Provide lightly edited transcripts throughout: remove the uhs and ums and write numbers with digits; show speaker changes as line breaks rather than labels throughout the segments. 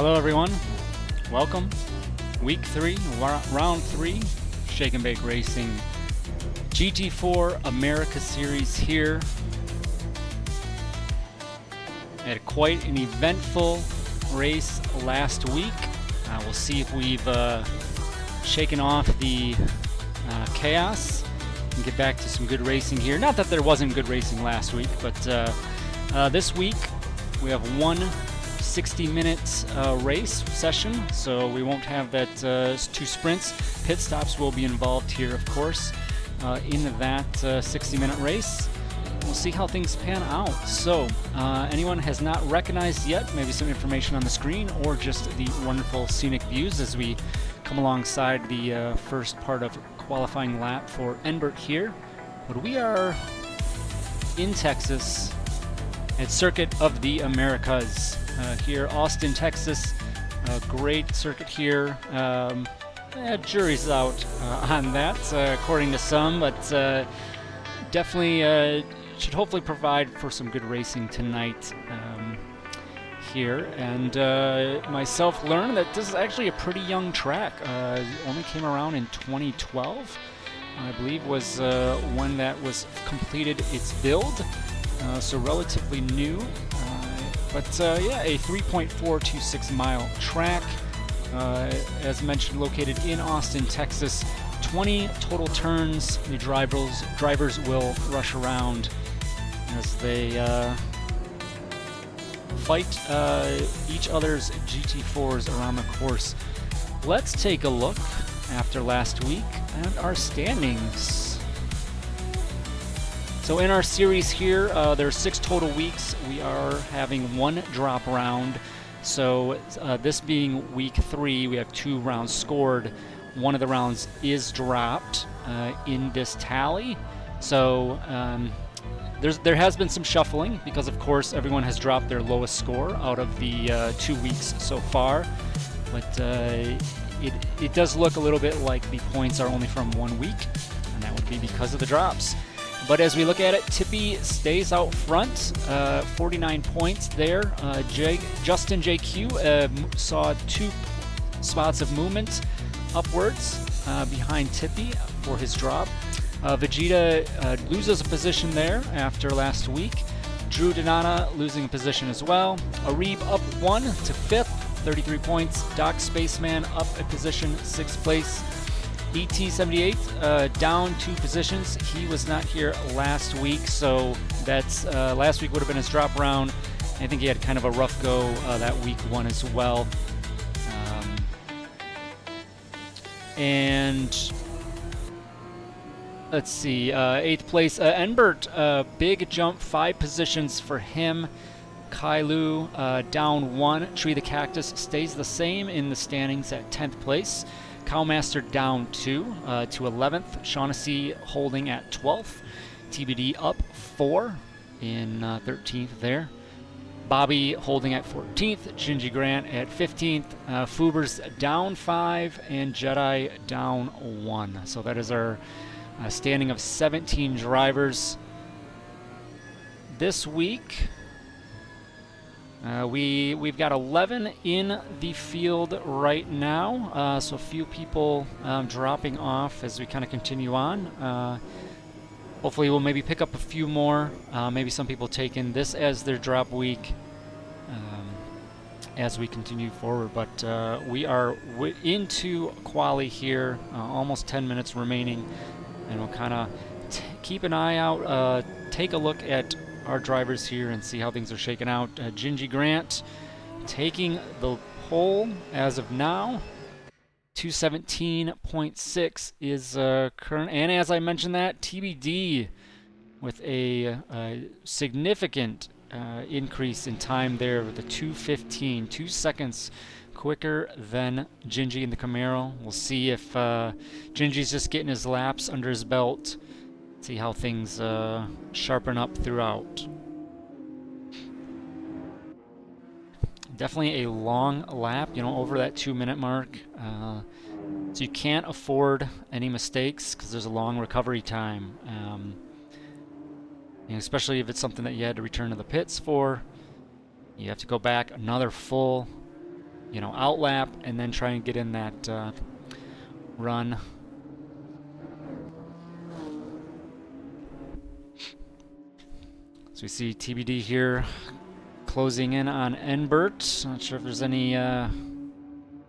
Hello everyone, welcome. Week 3, round 3, Shake and Bake Racing GT4 America Series here. Had quite an eventful race last week. We'll see if we've shaken off the chaos and get back to some good racing here. Not that there wasn't good racing last week, but this week we have one 60-minute race session, so we won't have that 2 sprints. Pit stops will be involved here, of course, in that 60-minute race. We'll see how things pan out. So, anyone has not recognized yet, maybe some information on the screen or just the wonderful scenic views as we come alongside the first part of qualifying lap for Enbert here. But we are in Texas at Circuit of the Americas. Here, Austin, Texas, a great circuit here. Jury's out on that, according to some, but definitely should hopefully provide for some good racing tonight here. And myself learned that this is actually a pretty young track. Only came around in 2012, I believe, was when that was completed its build, so relatively new. But yeah, a 3.426 mile track, as mentioned, located in Austin, Texas. 20 total turns. The drivers will rush around as they fight each other's GT4s around the course. Let's take a look after last week at our standings. So in our series here, there are 6 total weeks. We are having 1 drop round. So this being week 3, we have 2 rounds scored. One of the rounds is dropped in this tally. So there has been some shuffling because, of course, everyone has dropped their lowest score out of the 2 weeks so far. But it does look a little bit like the points are only from 1 week, and that would be because of the drops. But as we look at it, Tippy stays out front, 49 points there. Justin JQ saw 2 spots of movement upwards behind Tippy for his drop. Vegeta loses a position there after last week. Drew Donata losing a position as well. Arib up 1 to 5th, 33 points. Doc Spaceman up a position, 6th place. ET78 down 2 positions. He was not here last week, so that's last week would have been his drop round. I think he had kind of a rough go that week 1 as well. And let's see, 8th place, Enbert, big jump, 5 positions for him. Kailu down 1. Tree the Cactus stays the same in the standings at 10th place. Cowmaster down 2 to 11th. Shaughnessy holding at 12th. TBD up 4 in 13th there. Bobby holding at 14th. Gingy Grant at 15th. Fuber's down 5 and Jedi down 1. So that is our standing of 17 drivers. This week, we've got 11 in the field right now, so a few people dropping off as we kind of continue on. Hopefully we'll maybe pick up a few more, maybe some people taking this as their drop week as we continue forward. But we are into quali here, almost 10 minutes remaining, and we'll kind of keep an eye out, take a look at our drivers here and see how things are shaking out. Gingy Grant taking the pole as of now. 217.6 is current, and as I mentioned that, TBD with a significant increase in time there with the 2:15, 2 seconds quicker than Gingy in the Camaro. We'll see if Gingy's just getting his laps under his belt. See how things sharpen up throughout. Definitely a long lap, over that 2-minute mark. So you can't afford any mistakes because there's a long recovery time. Especially if it's something that you had to return to the pits for. You have to go back another full you know, outlap and then try and get in that run. So we see TBD here closing in on Enbert. Not sure if there's any. Yeah,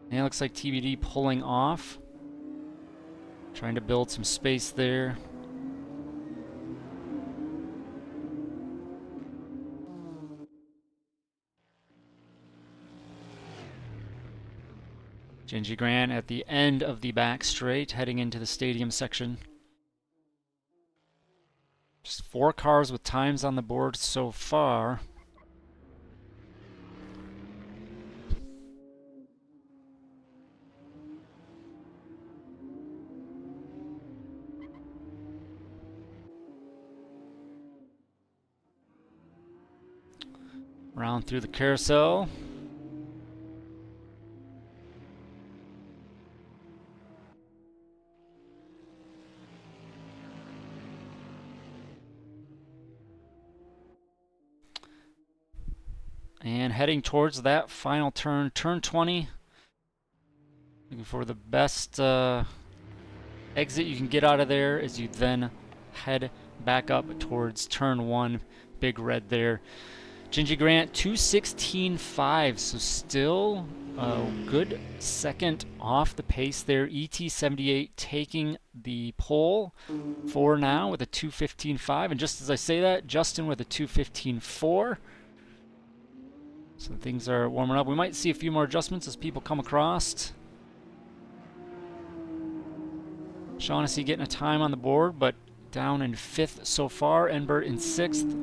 it looks like TBD pulling off. Trying to build some space there. Gingy Grant at the end of the back straight, heading into the stadium section. Just 4 cars with times on the board so far. Round through the carousel. And heading towards that final turn, turn 20. Looking for the best exit you can get out of there as you then head back up towards turn 1. Big red there. Gingy Grant 2:16.5, so still a good second off the pace there. ET78 taking the pole for now with a 2:15.5, and just as I say that, Justin with a 2:15.4. So things are warming up. We might see a few more adjustments as people come across. Shaughnessy getting a time on the board, but down in 5th so far. Enbert in 6th.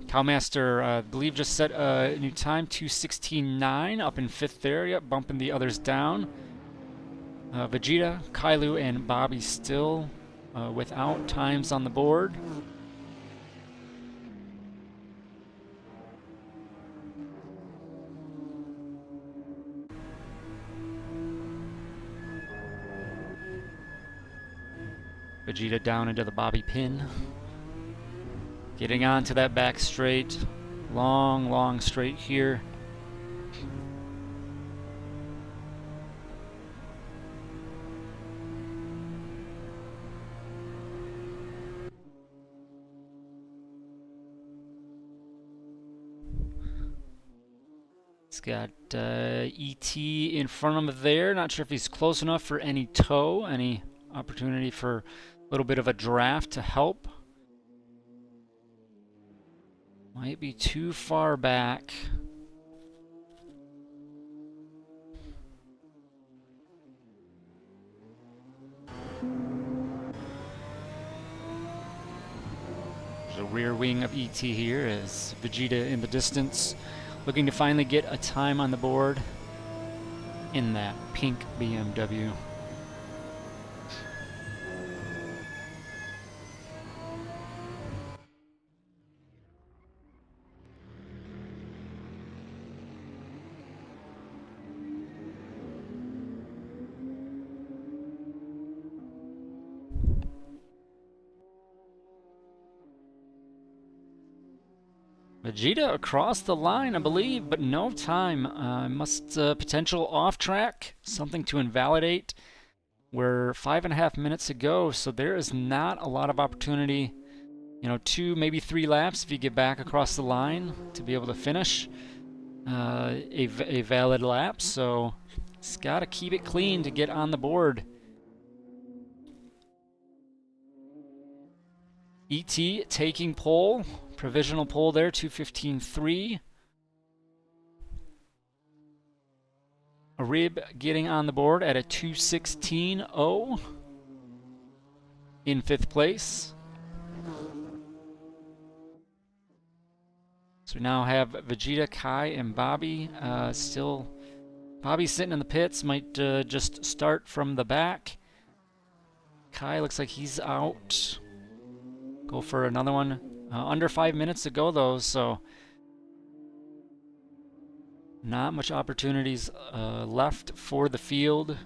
Cowmaster, I believe, just set a new time, 2:16.9, up in 5th there. Yep, bumping the others down. Vegeta, Kailu, and Bobby still without times on the board. Vegeta down into the Bobby pin. Getting onto that back straight. Long straight here. He's got ET in front of him there. Not sure if he's close enough for any tow, any opportunity for a little bit of a draft to help. Might be too far back. There's a rear wing of ET here as Vegeta in the distance, looking to finally get a time on the board in that pink BMW. Vegeta across the line, I believe, but no time. Potential off track, something to invalidate. We're 5.5 minutes to go, so there is not a lot of opportunity. You know, 2, maybe 3 laps if you get back across the line to be able to finish a valid lap. So it's got to keep it clean to get on the board. ET taking pole. Provisional pole there, 2:15.3. Arib getting on the board at a 2:16.0 in 5th place. So we now have Vegeta, Kai, and Bobby. Still, Bobby sitting in the pits, might just start from the back. Kai looks like he's out. Go for another one. Under 5 minutes to go, though, so not much opportunities left for the field.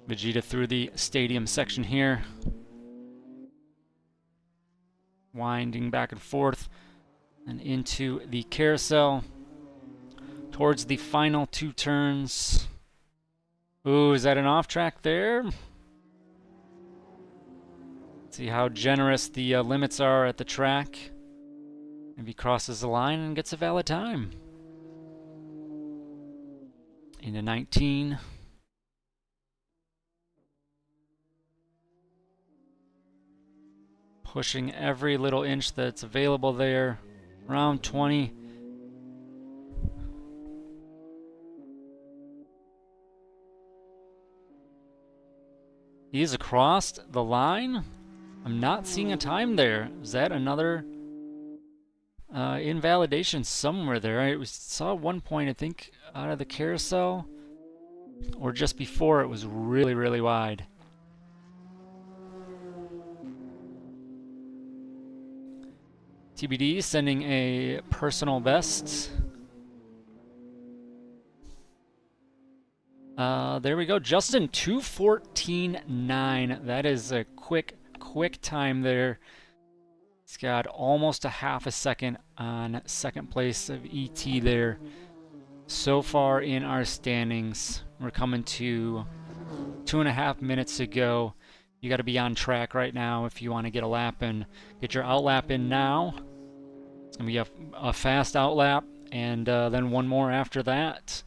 Vegeta through the stadium section here. Winding back and forth and into the carousel. Towards the final 2 turns. Ooh, is that an off track there? See how generous the limits are at the track. Maybe crosses the line and gets a valid time. Into 19. Pushing every little inch that's available there. Around 20. He's across the line. I'm not seeing a time there. Is that another invalidation somewhere there? I saw one point, I think, out of the carousel. Or just before, it was really, really wide. TBD sending a personal best. There we go. Justin, 2:14.9. That is a quick time there. He's got almost a half a second on second place of ET there. So far in our standings, we're coming to 2.5 minutes to go. You got to be on track right now if you want to get a lap in. Get your outlap in now. It's going to be a fast outlap, and then one more after that.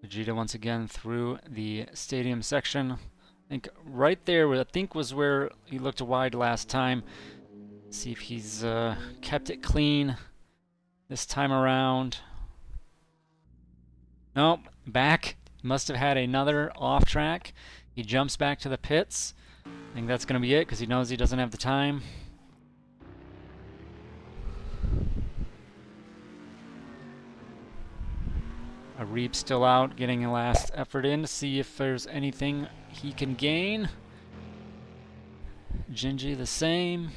Vegeta once again through the stadium section. I think right there, I think was where he looked wide last time. See if he's kept it clean this time around. Nope, back. Must have had another off track. He jumps back to the pits. I think that's going to be it because he knows he doesn't have the time. Reeb's still out, getting a last effort in to see if there's anything he can gain. Gingy the same.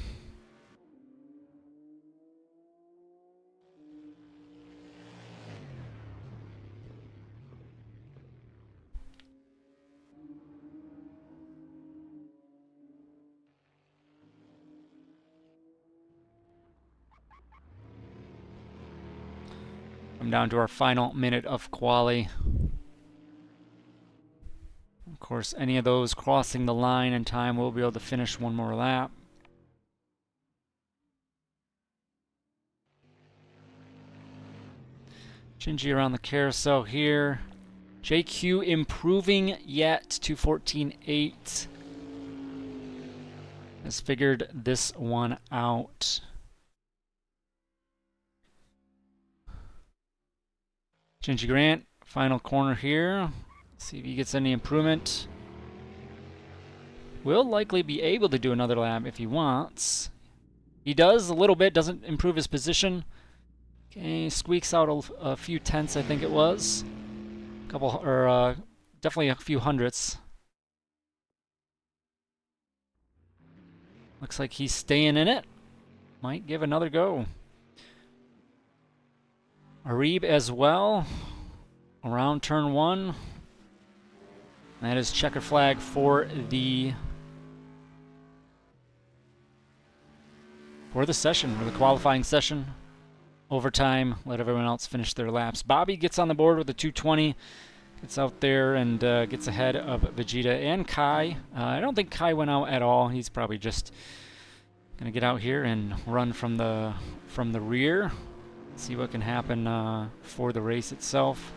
I'm down to our final minute of quali. Of course, any of those crossing the line in time will be able to finish one more lap. Gingy around the carousel here. JQ improving yet to 14.8. Has figured this one out. Gingy Grant, final corner here. See if he gets any improvement. Will likely be able to do another lap if he wants. He does a little bit, doesn't improve his position. Okay, squeaks out a few tenths, I think it was. A couple, or definitely a few hundredths. Looks like he's staying in it. Might give another go. Reeb as well, around turn 1. That is checker flag for the session, for the qualifying session. Overtime, let everyone else finish their laps. Bobby gets on the board with a 2:20, gets out there and gets ahead of Vegeta and Kai. I don't think Kai went out at all. He's probably just gonna get out here and run from the rear. See what can happen for the race itself.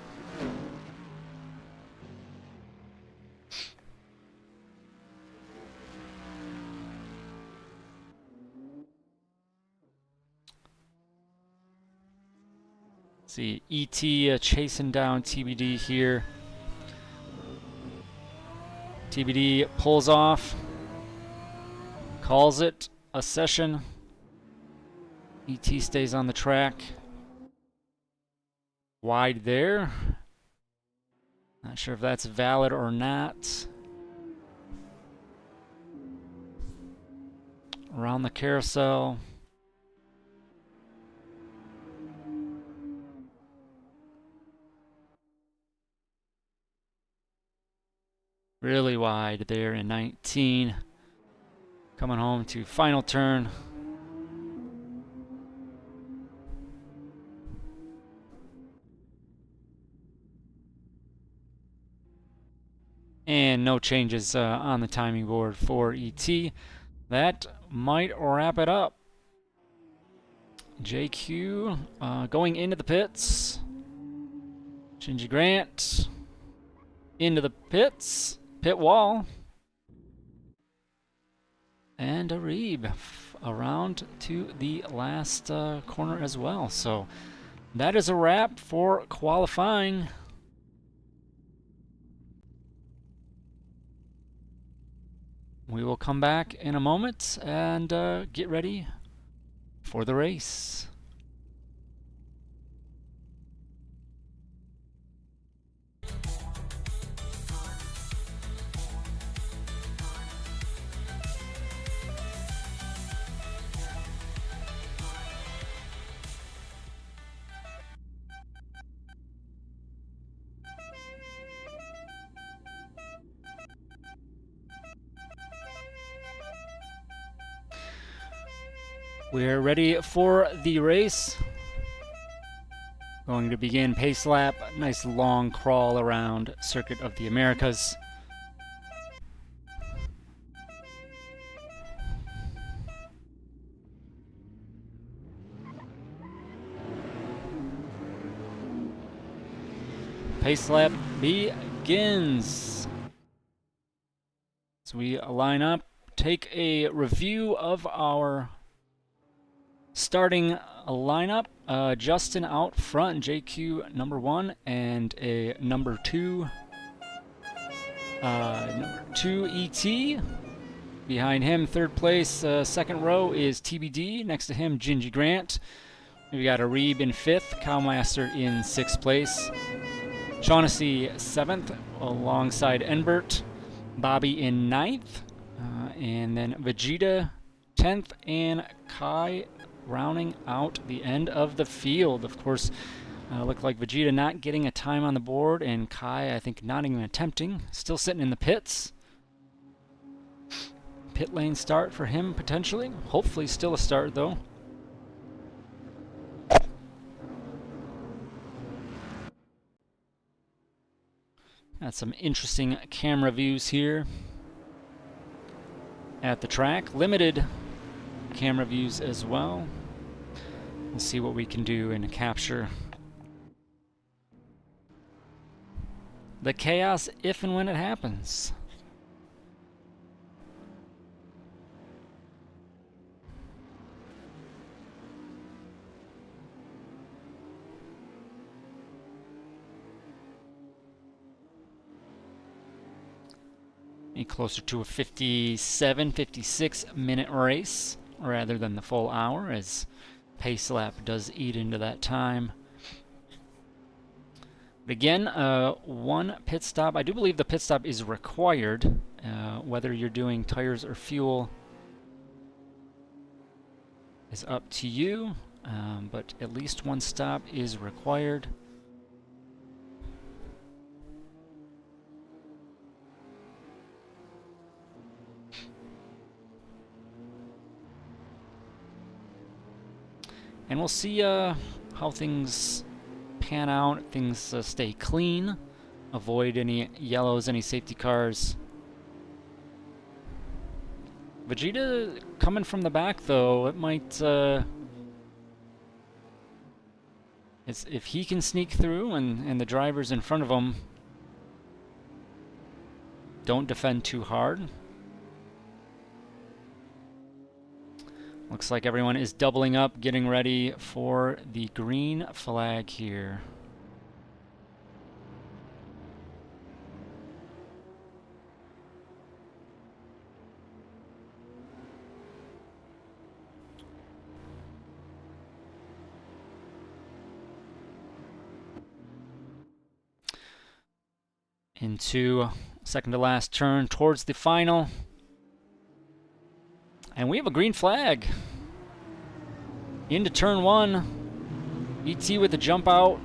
See, ET chasing down TBD here. TBD pulls off. calls it a session. ET stays on the track. Wide there. Not sure if that's valid or not. Around the carousel. Really wide there in 19. Coming home to final turn. And no changes on the timing board for ET. That might wrap it up. JQ going into the pits. Gingy Grant into the pits. Pit wall. And Arib around to the last corner as well. So that is a wrap for qualifying. We will come back in a moment and get ready for the race. We're ready for the race. Going to begin pace lap. Nice long crawl around Circuit of the Americas. Pace lap begins. So we line up, take a review of our starting lineup. Justin out front, JQ number 1, and a number 2. Number 2 ET. Behind him, third place, second row is TBD. Next to him, Gingy Grant. We got Arib in 5th, Cowmaster in 6th place. Shaughnessy 7th, alongside Enbert. Bobby in 9th. And then Vegeta 10th, and Kai rounding out the end of the field. Of course, looked like Vegeta not getting a time on the board, and Kai, I think, not even attempting. Still sitting in the pits. Pit lane start for him, potentially. Hopefully still a start, though. Got some interesting camera views here at the track. Limited camera views as well. We'll see what we can do and capture the chaos if and when it happens. Closer to a 57, 56 minute race rather than the full hour, as pace lap does eat into that time. But again, one pit stop. I do believe the pit stop is required, whether you're doing tires or fuel is up to you, but at least one stop is required. And we'll see how things pan out, things stay clean, avoid any yellows, any safety cars. Vegeta coming from the back, though, it might... if he can sneak through and the drivers in front of him don't defend too hard. Looks like everyone is doubling up, getting ready for the green flag here. into second to last turn towards the final. And we have a green flag. Into turn 1. ET with the jump out.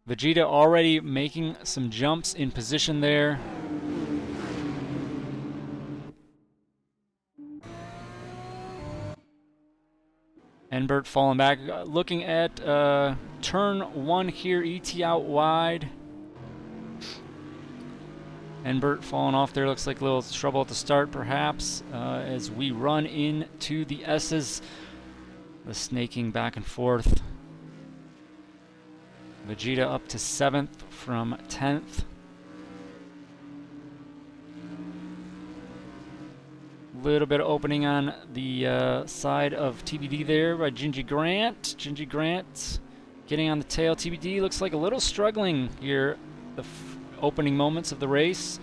Vegeta already making some jumps in position there. Enbert falling back. Looking at turn 1 here, ET out wide. Enbert falling off there. Looks like a little trouble at the start, perhaps, as we run into the S's. The snaking back and forth. Vegeta up to 7th from 10th. Little bit of opening on the side of TBD there by Gingy Grant. Gingy Grant getting on the tail. TBD looks like a little struggling here. The opening moments of the race.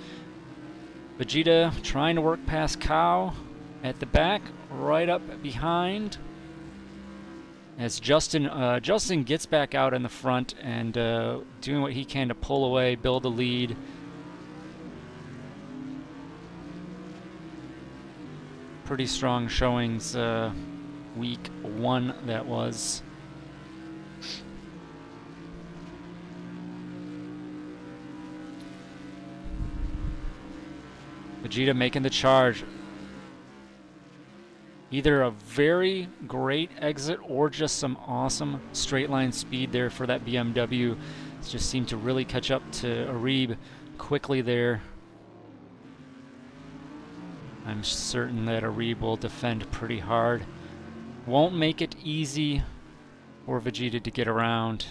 Vegeta trying to work past Cow at the back, right up behind. As Justin gets back out in the front and doing what he can to pull away, build a lead. Pretty strong showings week 1 that was. Vegeta making the charge. Either a very great exit or just some awesome straight line speed there for that BMW. It just seemed to really catch up to Arib quickly there. I'm certain that Arib will defend pretty hard. Won't make it easy for Vegeta to get around.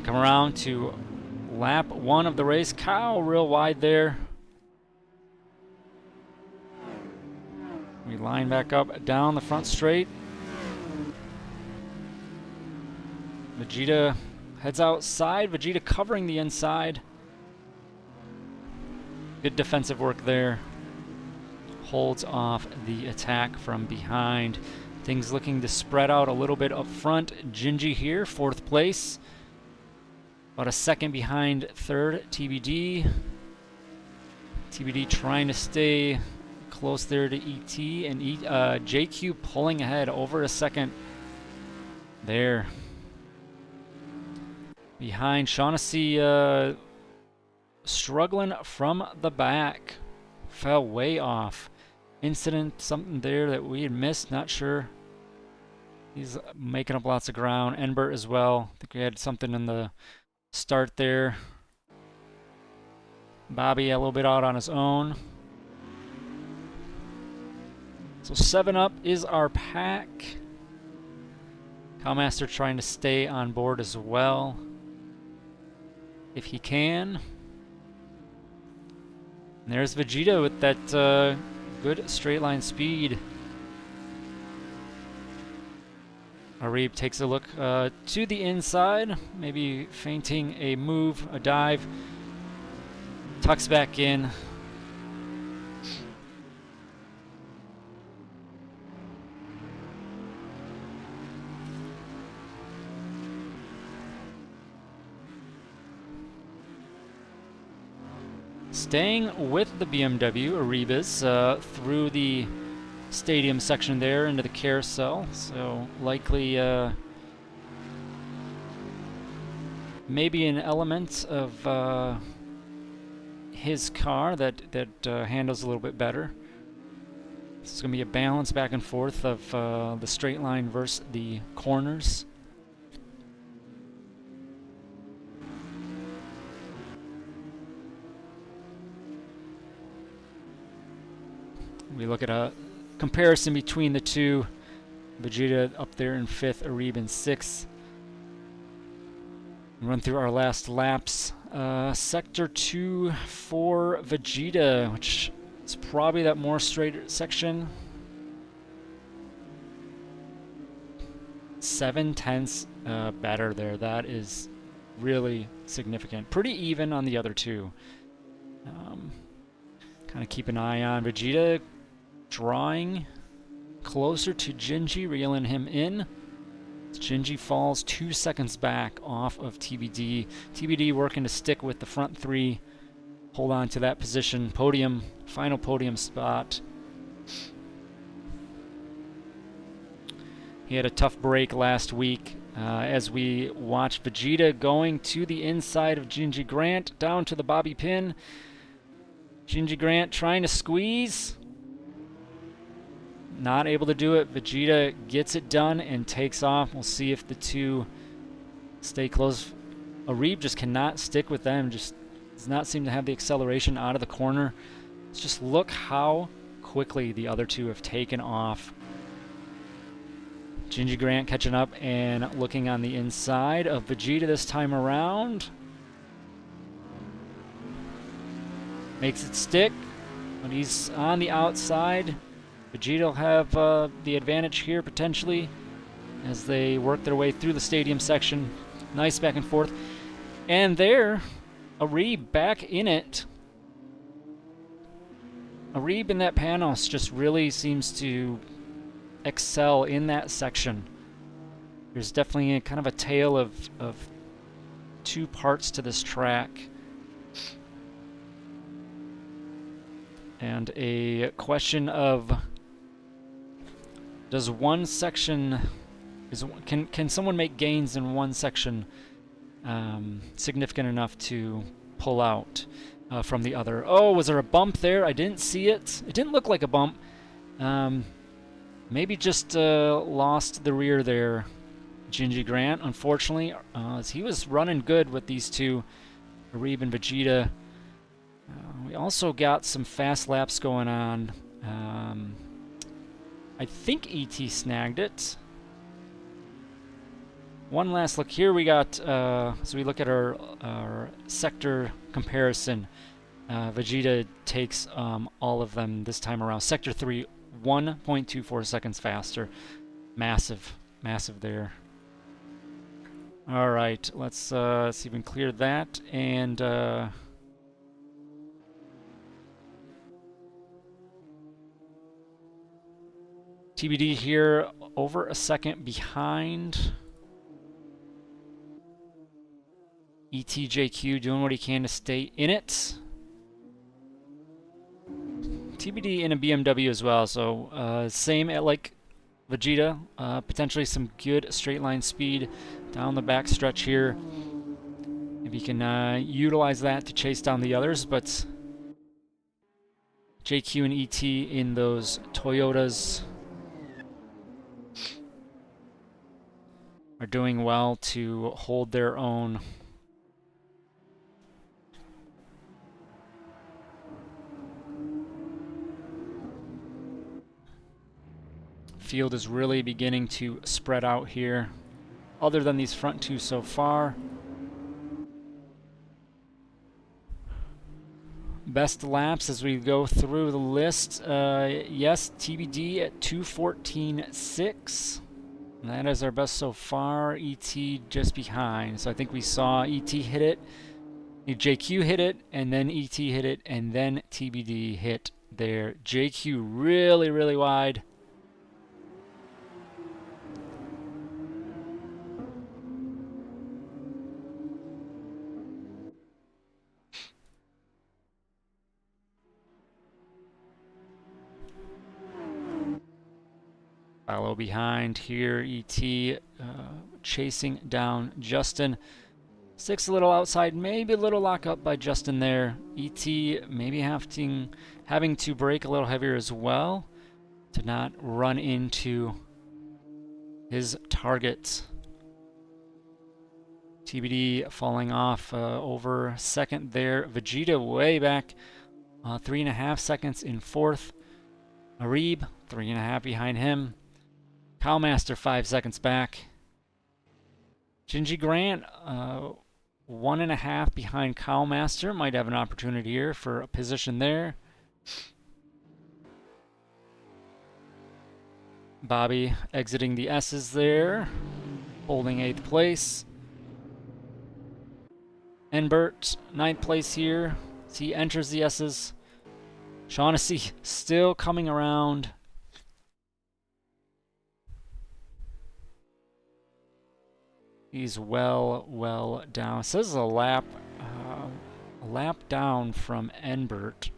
Come around to lap 1 of the race. Cow real wide there. We line back up down the front straight. Vegeta heads outside. Vegeta covering the inside. Good defensive work there. Holds off the attack from behind. Things looking to spread out a little bit up front. Gingy here, 4th place. About a second behind 3rd, TBD. TBD trying to stay close there to ET, and JQ pulling ahead over a second there. Behind Shaughnessy, struggling from the back. Fell way off. Incident, something there that we had missed, not sure. He's making up lots of ground. Enbert as well. I think we had something in the start there. Bobby a little bit out on his own. So 7 up is our pack. Cowmaster trying to stay on board as well, if he can. And there's Vegeta with that good straight line speed. Arib takes a look to the inside, maybe feinting a move, a dive. Tucks back in. Staying with the BMW, Arib is through the stadium section there into the carousel, so likely maybe an element of his car that handles a little bit better. This is going to be a balance back and forth of the straight line versus the corners. We look at a comparison between the two. Vegeta up there in 5th, Arib in 6th. Run through our last laps. Sector 2 for Vegeta, which is probably that more straight section. 7/10 better there. That is really significant. Pretty even on the other two. Kind of keep an eye on Vegeta drawing closer to Gingy, reeling him in. Gingy falls 2 seconds back off of TBD. TBD working to stick with the front three, hold on to that position. Podium, final podium spot. He had a tough break last week as we watched Vegeta going to the inside of Gingy Grant, down to the bobby pin. Gingy Grant trying to squeeze. Not able to do it. Vegeta gets it done and takes off. We'll see if the two stay close. Arib just cannot stick with them. Just does not seem to have the acceleration out of the corner. Let's just look how quickly the other two have taken off. Gingy Grant catching up and looking on the inside of Vegeta this time around. Makes it stick, but he's on the outside. Vegeta will have the advantage here potentially as they work their way through the stadium section. Nice back and forth. And there, Arib back in it. Arib in that Panos just really seems to excel in that section. There's definitely kind of a tale of two parts to this track. And a question of, does one section, can someone make gains in one section significant enough to pull out from the other? Oh, was there a bump there? I didn't see it. It didn't look like a bump. Maybe just lost the rear there, Gingy Grant, unfortunately, as he was running good with these two, Arib and Vegeta. We also got some fast laps going on. I think ET snagged it. One last look here. We got, so we look at our sector comparison. Vegeta takes all of them this time around. Sector 3, 1.24 seconds faster. Massive, massive there. All right, let's see if we can clear that. And TBD here over a second behind. ETJQ doing what he can to stay in it. TBD in a BMW as well, so same at like Vegeta. Potentially some good straight line speed down the back stretch here. If you can utilize that to chase down the others, but JQ and ET in those Toyotas are doing well to hold their own. Field is really beginning to spread out here, other than these front two so far. Best laps as we go through the list. Yes, TBD at 2:14.6. That is our best so far. ET just behind. So I think we saw ET hit it, JQ hit it, and then ET hit it, and then TBD hit there. JQ really, really wide. Follow behind here, ET chasing down Justin. Six a little outside, maybe a little lock up by Justin there. ET maybe having to brake a little heavier as well to not run into his targets. TBD falling off over second there. Vegeta way back, 3.5 seconds in fourth. Arib, 3.5 behind him. Cowmaster 5 seconds back. Gingy Grant 1.5 behind Cowmaster. Might have an opportunity here for a position there. Bobby exiting the S's there, holding 8th place. Enbert, 9th place here. As he enters the S's. Shaughnessy still coming around. He's well down. It says a lap down from Enbert.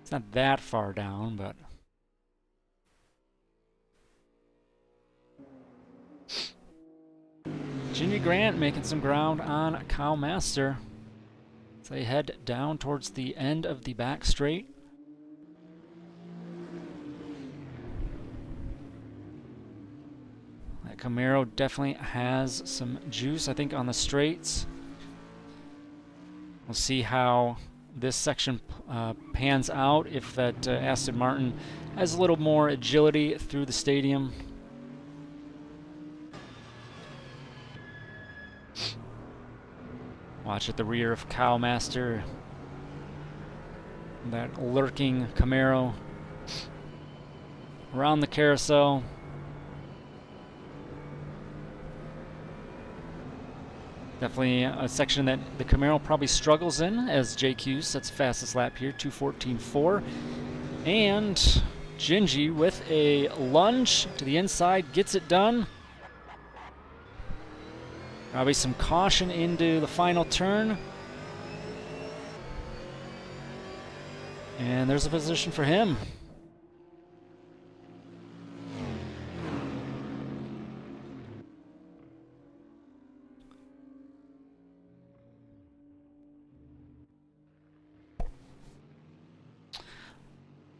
It's not that far down, but Ginny Grant making some ground on Cowmaster. So they head down towards the end of the back straight. That Camaro definitely has some juice, I think, on the straights. We'll see how this section pans out, if that Aston Martin has a little more agility through the stadium. Watch at the rear of Cowmaster. That lurking Camaro around the carousel. Definitely a section that the Camaro probably struggles in, as JQ sets fastest lap here, 2:14.4. And Gingy with a lunge to the inside gets it done. Probably some caution into the final turn. And there's a position for him.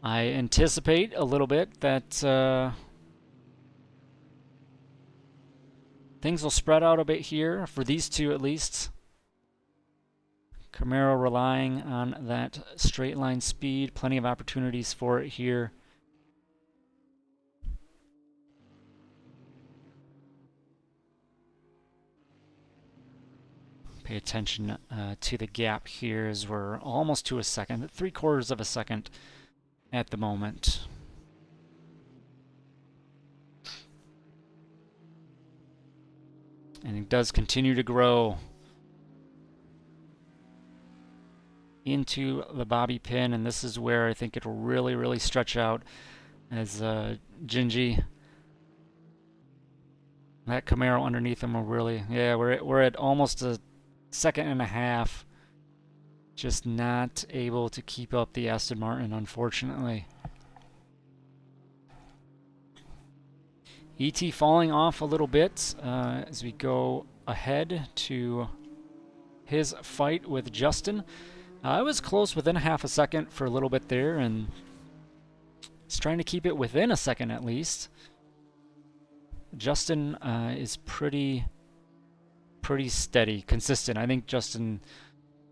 I anticipate a little bit that things will spread out a bit here, for these two at least. Camaro relying on that straight line speed. Plenty of opportunities for it here. Pay attention to the gap here, as we're almost to a second, 3/4 of a second at the moment. And it does continue to grow into the bobby pin, and this is where I think it'll really stretch out, as Gingy, that Camaro underneath him will really, yeah, we're at almost a 1.5 seconds, just not able to keep up the Aston Martin, unfortunately. ET falling off a little bit as we go ahead to his fight with Justin. I was close, within 1/2 second for a little bit there, and he's trying to keep it within a second at least. Justin is pretty steady, consistent. I think Justin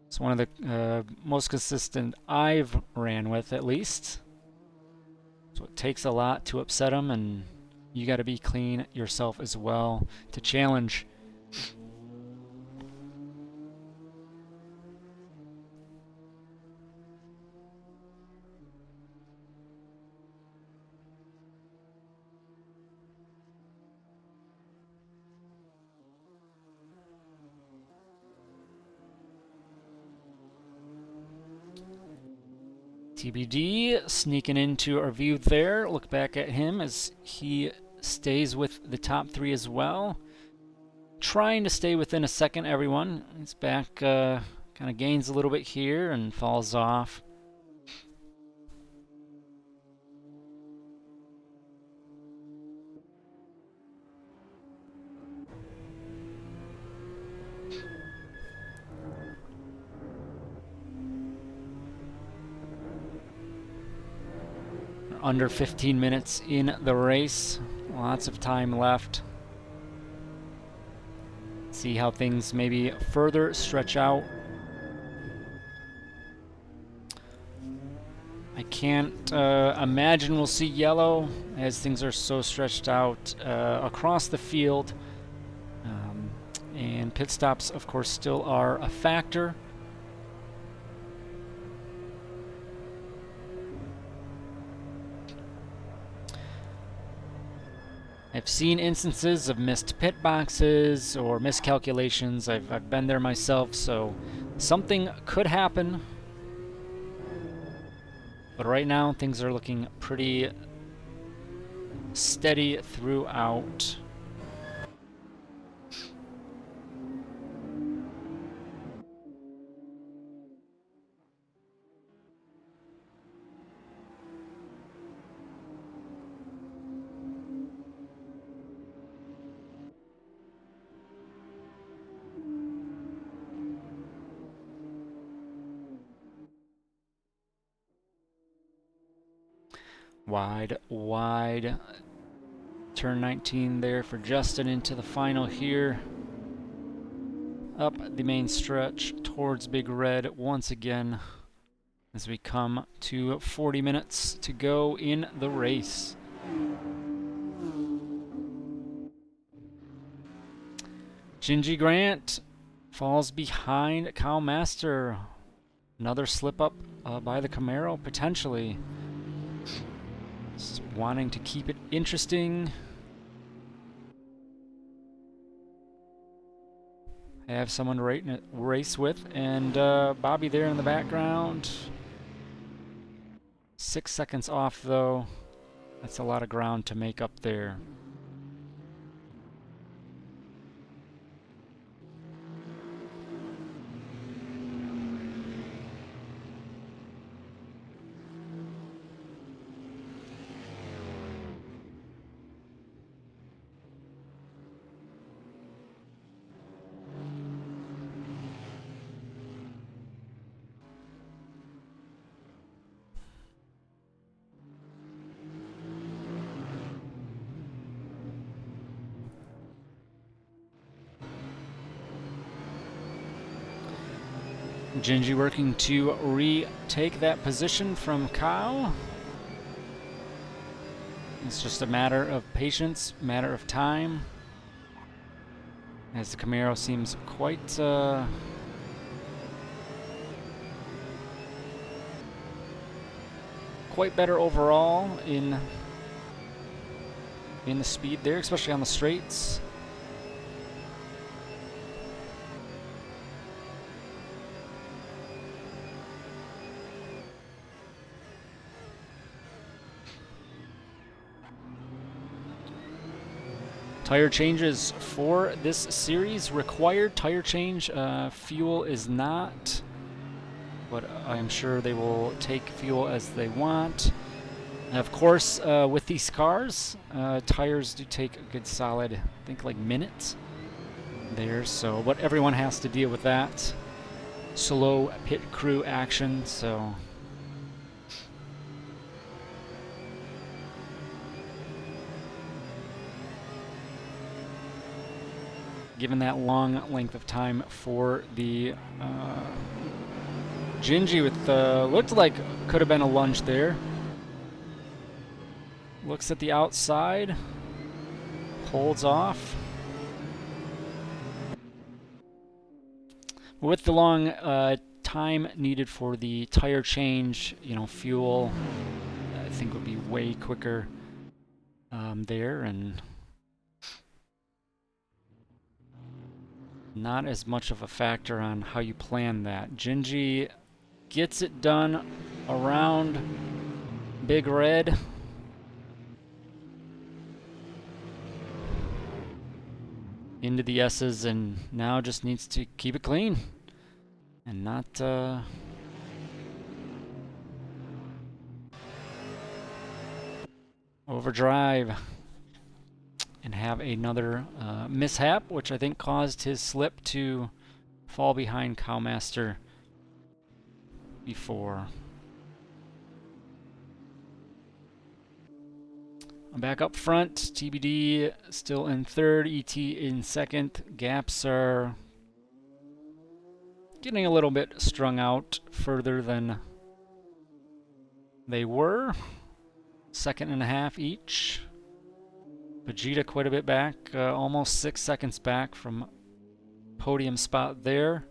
is one of the most consistent I've ran with, at least. So it takes a lot to upset him, and you got to be clean yourself as well to challenge. TBD sneaking into our view there. Look back at him as he stays with the top 3 as well. Trying to stay within a second, everyone. His back kind of gains a little bit here and falls off. Under 15 minutes in the race. Lots of time left. See how things maybe further stretch out. I can't imagine we'll see yellow, as things are so stretched out across the field. And pit stops, of course, still are a factor. I've seen instances of missed pit boxes or miscalculations. I've been there myself, so something could happen. But right now, things are looking pretty steady throughout. Wide. Turn 19 there for Justin into the final here. Up the main stretch towards Big Red once again as we come to 40 minutes to go in the race. Gingy Grant falls behind Kyle Master. Another slip up by the Camaro, potentially. Just wanting to keep it interesting. I have someone to race with, and Bobby there in the background. 6 seconds off, though. That's a lot of ground to make up there. Gingy working to retake that position from Kyle. It's just a matter of patience, matter of time, as the Camaro seems quite better overall in the speed there, especially on the straights. Tire changes for this series. Required tire change. Fuel is not, but I'm sure they will take fuel as they want. And of course, with these cars, tires do take a good solid, I think, like minutes there. So, but everyone has to deal with that. Slow pit crew action, so... Given that long length of time for the Gingy with looked like could have been a lunge there. Looks at the outside, holds off. With the long time needed for the tire change, you know, fuel, I think would be way quicker there, and not as much of a factor on how you plan that. Gingy gets it done around Big Red. Into the S's, and now just needs to keep it clean and not overdrive and have another mishap, which I think caused his slip to fall behind Cowmaster before. Back up front, TBD still in third, ET in second. Gaps are getting a little bit strung out further than they were. 2.5 each. Vegeta quite a bit back, almost 6 seconds back from podium spot there.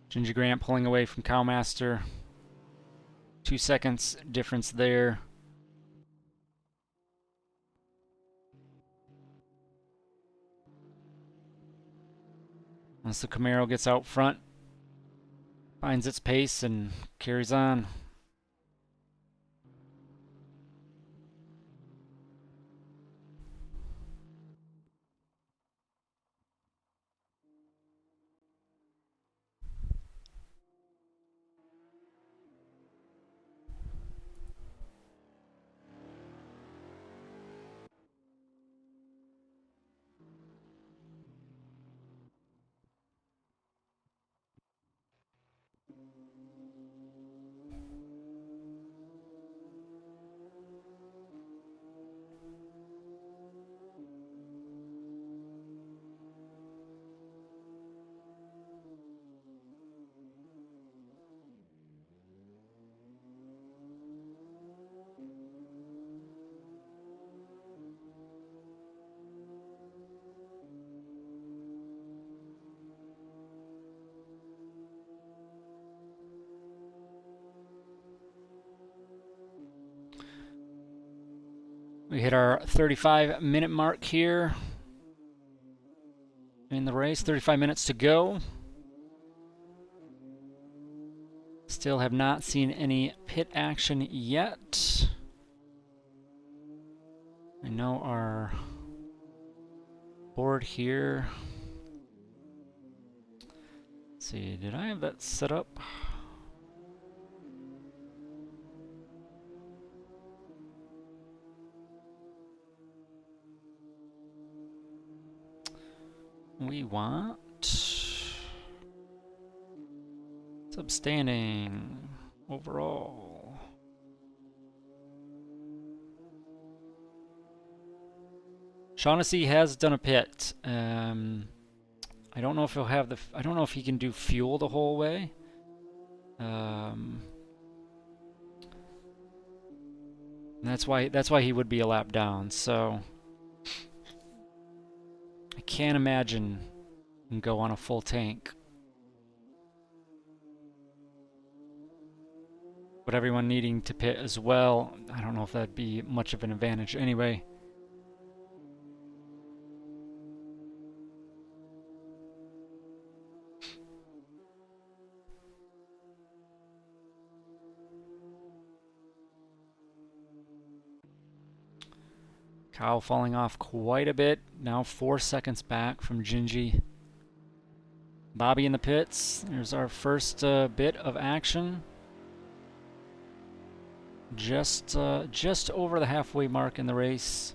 Ginger Grant pulling away from Cowmaster. 2 seconds difference there. Once the Camaro gets out front, finds its pace and carries on. We hit our 35-minute mark here in the race. 35 minutes to go. Still have not seen any pit action yet. I know our board here. Let's see, did I have that set up? We want substanding overall. Shaughnessy has done a pit. I don't know if he'll have the. I don't know if he can do fuel the whole way. That's why he would be a lap down. So I can't imagine him go on a full tank. But everyone needing to pit as well, I don't know if that'd be much of an advantage anyway. Cow falling off quite a bit. Now 4 seconds back from Gingy. Bobby in the pits. There's our first bit of action. Just over the halfway mark in the race.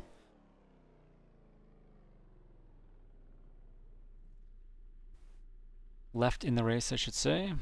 Left in the race, I should say.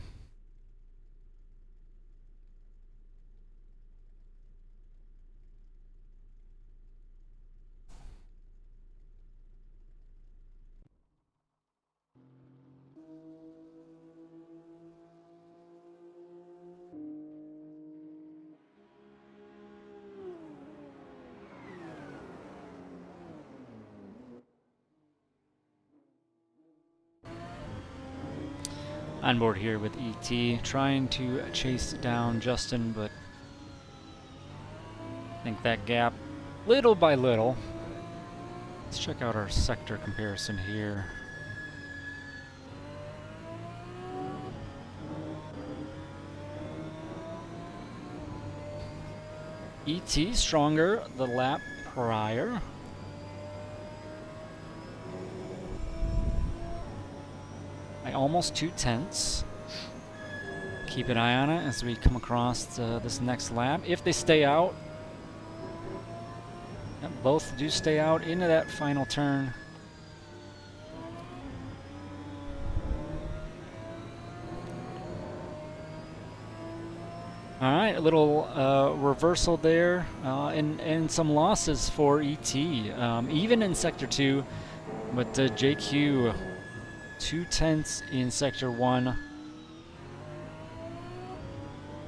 On board here with ET, trying to chase down Justin, but I think that gap, little by little. Let's check out our sector comparison here. ET stronger the lap prior. By almost 2/10. Keep an eye on it as we come across this next lap. If they stay out, yep, both do stay out into that final turn. All right, a little reversal there, and some losses for ET, even in Sector 2, but JQ 2/10 in Sector 1,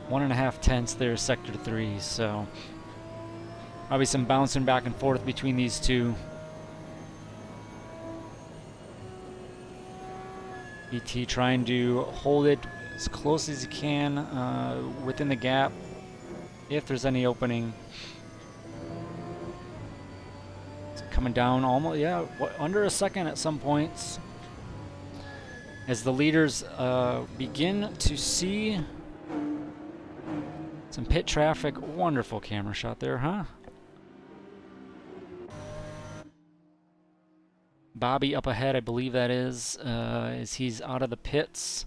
1.5 tenths there, Sector 3, so probably some bouncing back and forth between these two. ET trying to hold it as close as he can within the gap, if there's any opening. It's coming down almost, yeah, under a second at some points. As the leaders begin to see some pit traffic. Wonderful camera shot there, huh? Bobby up ahead, I believe that is, as he's out of the pits.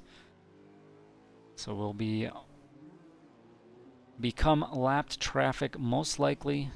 So we'll become lapped traffic most likely.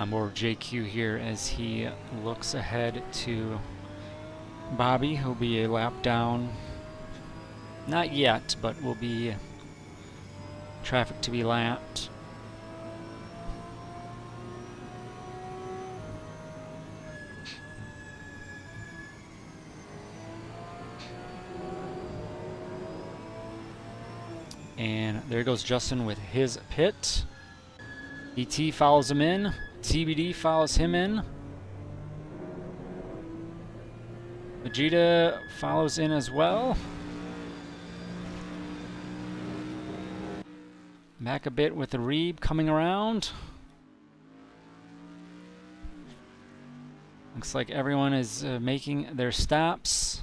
More JQ here as he looks ahead to Bobby, who'll be a lap down. Not yet, but will be traffic to be lapped. And there goes Justin with his pit. ET follows him in. TBD follows him in. Vegeta follows in as well. Back a bit with the Reeb coming around. Looks like everyone is making their stops.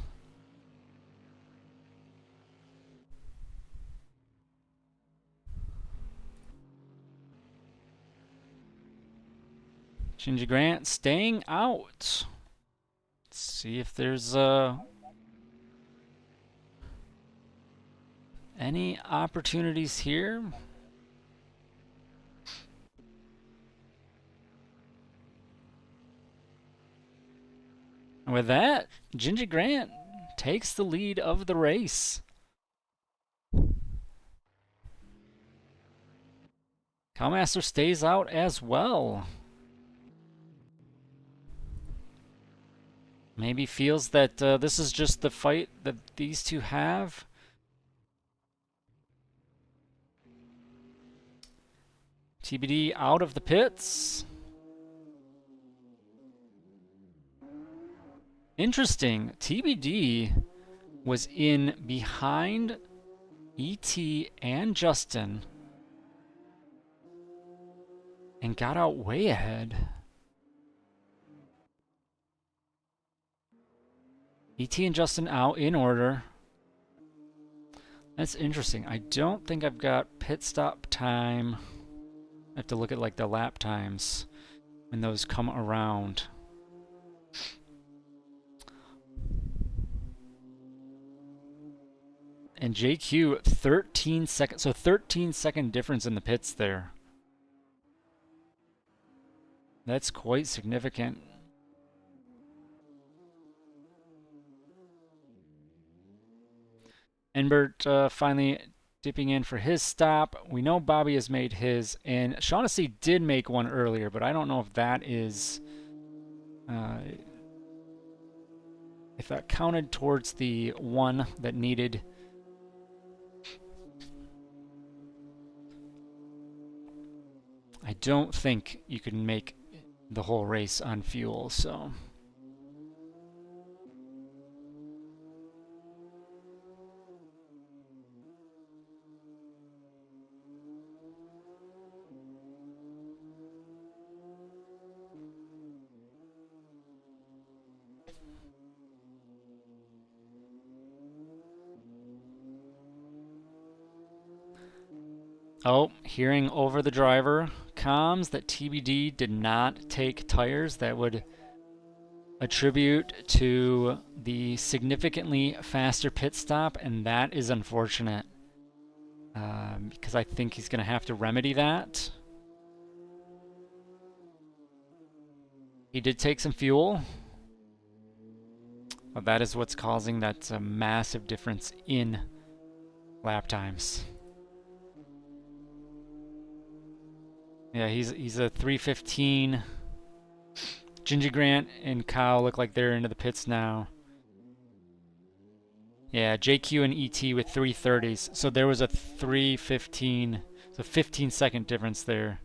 Shinji Grant staying out. Let's see if there's any opportunities here. And with that, Shinji Grant takes the lead of the race. Cowmaster stays out as well. Maybe feels that this is just the fight that these two have. TBD out of the pits. Interesting. TBD was in behind ET and Justin and got out way ahead. ET and Justin out in order. That's interesting. I don't think I've got pit stop time. I have to look at like the lap times when those come around. And JQ 13 seconds, so 13-second difference in the pits there. That's quite significant. Enbert finally dipping in for his stop. We know Bobby has made his, and Shaughnessy did make one earlier, but I don't know if that is, if that counted towards the one that needed. I don't think you can make the whole race on fuel, so. Oh, hearing over the driver comms that TBD did not take tires. That would attribute to the significantly faster pit stop, and that is unfortunate because I think he's going to have to remedy that. He did take some fuel, but that is what's causing that massive difference in lap times. Yeah, he's a 3:15. Ginger Grant and Kyle look like they're into the pits now. Yeah, JQ and ET with 3:30s. So there was a 3:15, so 15-second difference there.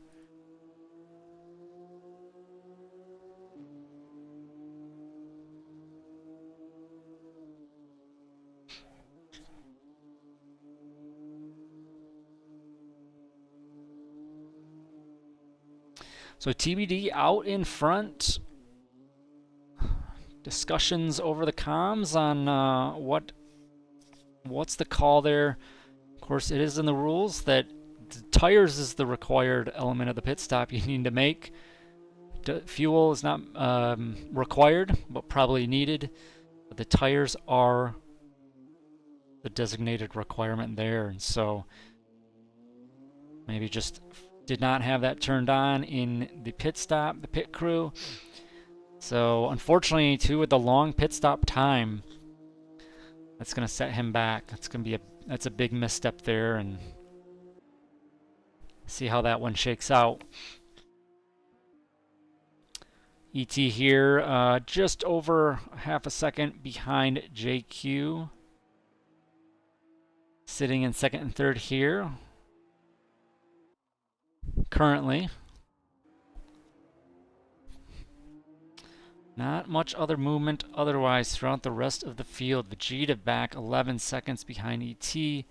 So TBD out in front. Discussions over the comms on what's the call there. Of course, it is in the rules that the tires is the required element of the pit stop you need to make. Fuel is not required, but probably needed. But the tires are the designated requirement there, and so maybe just did not have that turned on in the pit stop, the pit crew. So unfortunately, too, with the long pit stop time, that's going to set him back. That's a big misstep there, and see how that one shakes out. ET here, just over half a second behind JQ. Sitting in second and third here. Currently. Not much other movement otherwise throughout the rest of the field. Vegeta back 11 seconds behind ET.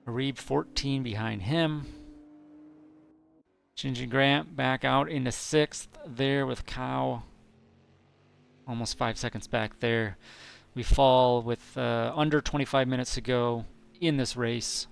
Reeb 14 behind him. Ginger Grant back out into 6th there with Cow. Almost 5 seconds back there. We fall with under 25 minutes to go in this race.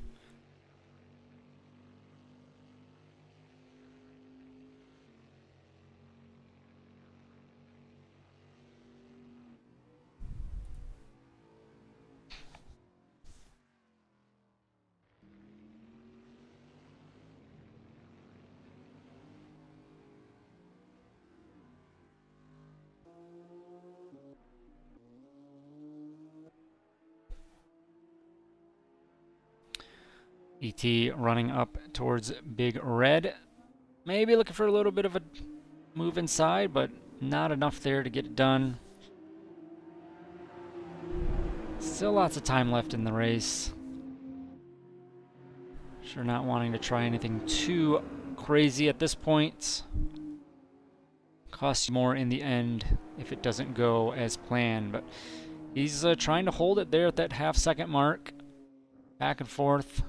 ET running up towards Big Red. Maybe looking for a little bit of a move inside, but not enough there to get it done. Still lots of time left in the race. Sure not wanting to try anything too crazy at this point. Costs more in the end if it doesn't go as planned, but he's trying to hold it there at that half-second mark. Back and forth.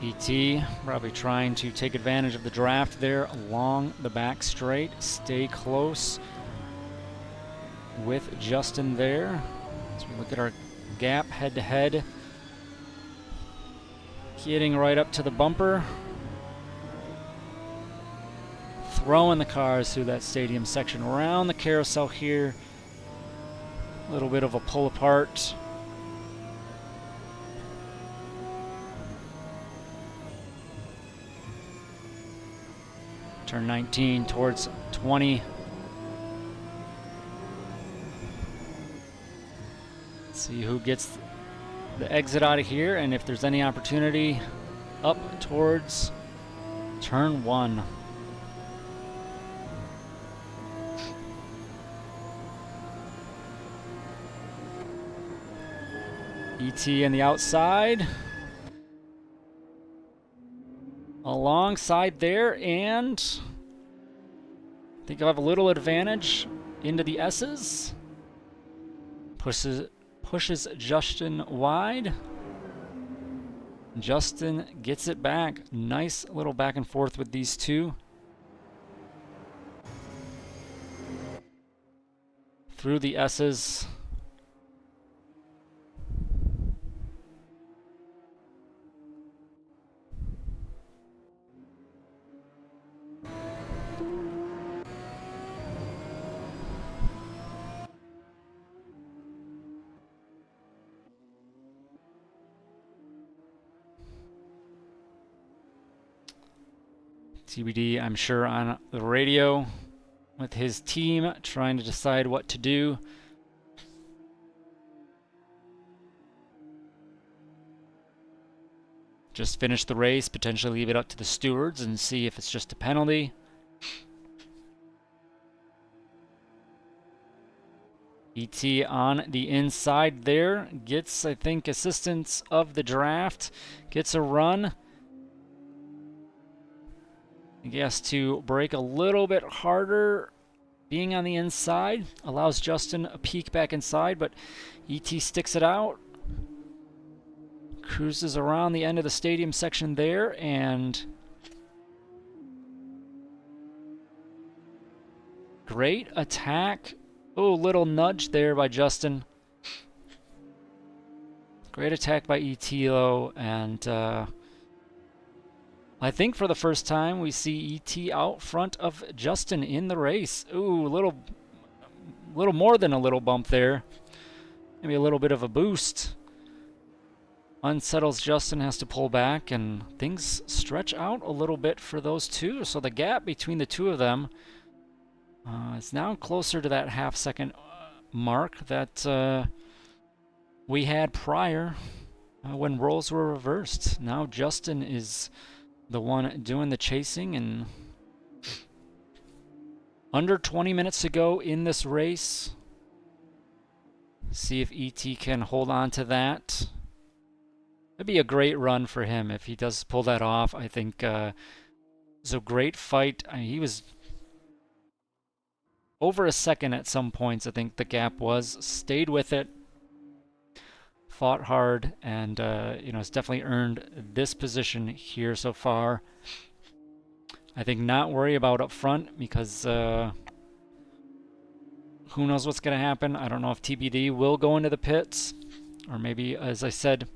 ET probably trying to take advantage of the draft there along the back straight. Stay close with Justin there. As we look at our gap head to head. Getting right up to the bumper. Throwing the cars through that stadium section around the carousel here. A little bit of a pull apart. Turn 19 towards 20. See who gets the exit out of here, and if there's any opportunity up towards turn 1. ET on the outside. Alongside there, and I think I'll have a little advantage into the S's. Pushes Justin wide. Justin gets it back. Nice little back and forth with these two. Through the S's. TBD, I'm sure, on the radio with his team, trying to decide what to do. Just finish the race, potentially leave it up to the stewards and see if it's just a penalty. ET on the inside there, gets, I think, assistance of the draft, gets a run. He has to brake a little bit harder. Being on the inside allows Justin a peek back inside, but ET sticks it out. Cruises around the end of the stadium section there, and great attack. Oh, little nudge there by Justin. Great attack by ET though, and I think for the first time we see ET out front of Justin in the race. Ooh, little more than a little bump there. Maybe a little bit of a boost. Unsettles Justin, has to pull back, and things stretch out a little bit for those two. So the gap between the two of them is now closer to that half-second mark that we had prior when roles were reversed. Now Justin is the one doing the chasing, and under 20 minutes to go in this race. See if ET can hold on to that. It'd be a great run for him if he does pull that off. I think it's a great fight. I mean, he was over a second at some points, I think the gap was. Stayed with it. Fought hard, and has definitely earned this position here so far. I think not worry about up front, because who knows what's going to happen. I don't know if TBD will go into the pits, or maybe, as I said,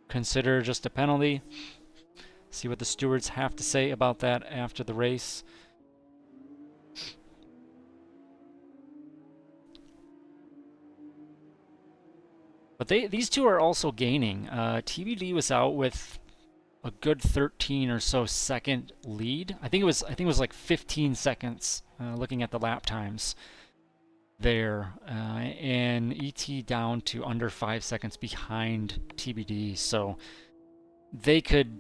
consider just a penalty. See what the stewards have to say about that after the race. But these two are also gaining. TBD was out with a good 13 or so second lead. I think it was like 15 seconds. Looking at the lap times there, and ET down to under 5 seconds behind TBD. So they could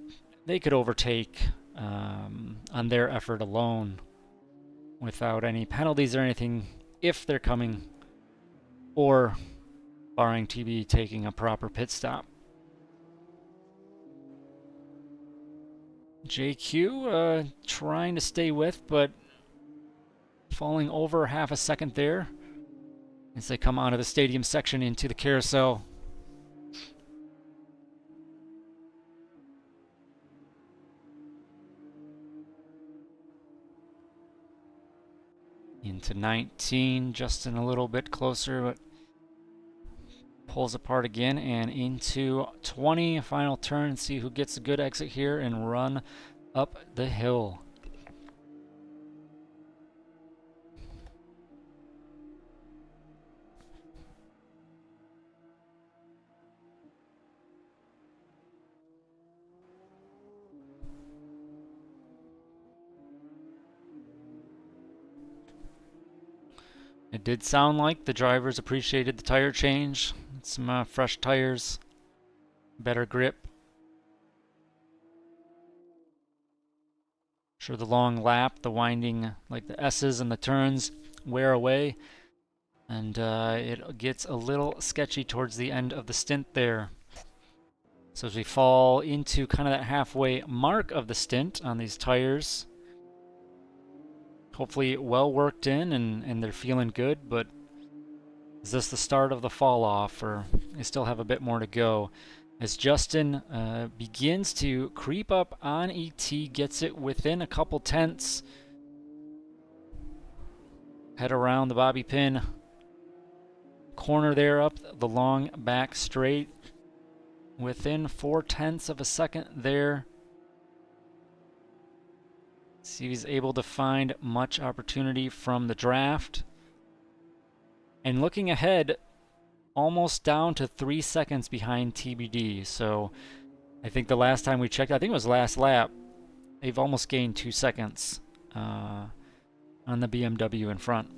overtake on their effort alone without any penalties or anything if they're coming, or barring TB taking a proper pit stop. JQ trying to stay with, but falling over half a second there as they come out of the stadium section into the carousel. Into 19, Justin a little bit closer, but pulls apart again, and into 20, final turn. See who gets a good exit here and run up the hill. It did sound like the drivers appreciated the tire change. Some fresh tires, better grip. Sure, the long lap, the winding, like the S's and the turns, wear away, and it gets a little sketchy towards the end of the stint there. So as we fall into kind of that halfway mark of the stint on these tires, hopefully well worked in and they're feeling good, but is this the start of the fall off, or they still have a bit more to go? As Justin begins to creep up on ET, gets it within a couple tenths. Head around the bobby pin. Corner there up the long back straight. Within 0.4 of a second there. See if he's able to find much opportunity from the draft. And looking ahead, almost down to 3 seconds behind TBD. So I think the last time we checked, I think it was last lap, they've almost gained 2 seconds on the BMW in front.